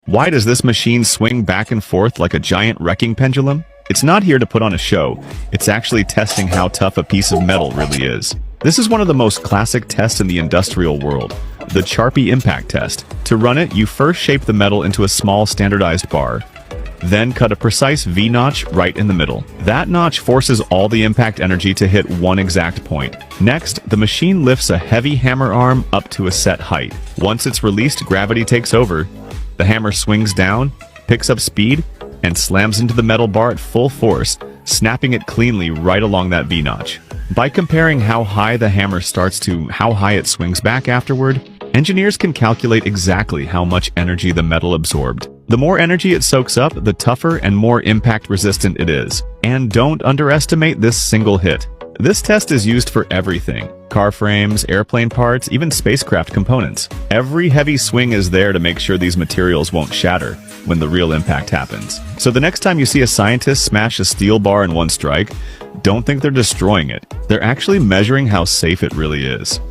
Why does this machine swing back and forth like a giant wrecking pendulum? It's not here to put on a show. It's actually testing how tough a piece of metal really is. This is one of the most classic tests in the industrial world, the Charpy impact test. To run it, you first shape the metal into a small standardized bar, then cut a precise V-notch right in the middle. That notch forces all the impact energy to hit one exact point. Next, the machine lifts a heavy hammer arm up to a set height. Once it's released, gravity takes over. The hammer swings down, picks up speed, and slams into the metal bar at full force, snapping it cleanly right along that V-notch. By comparing how high the hammer starts to how high it swings back afterward, engineers can calculate exactly how much energy the metal absorbed. The more energy it soaks up, the tougher and more impact resistant it is. And don't underestimate this single hit. This test is used for everything: car frames, airplane parts, even spacecraft components. Every heavy swing is there to make sure these materials won't shatter when the real impact happens. So the next time you see a scientist smash a steel bar in one strike, don't think they're destroying it. They're actually measuring how safe it really is.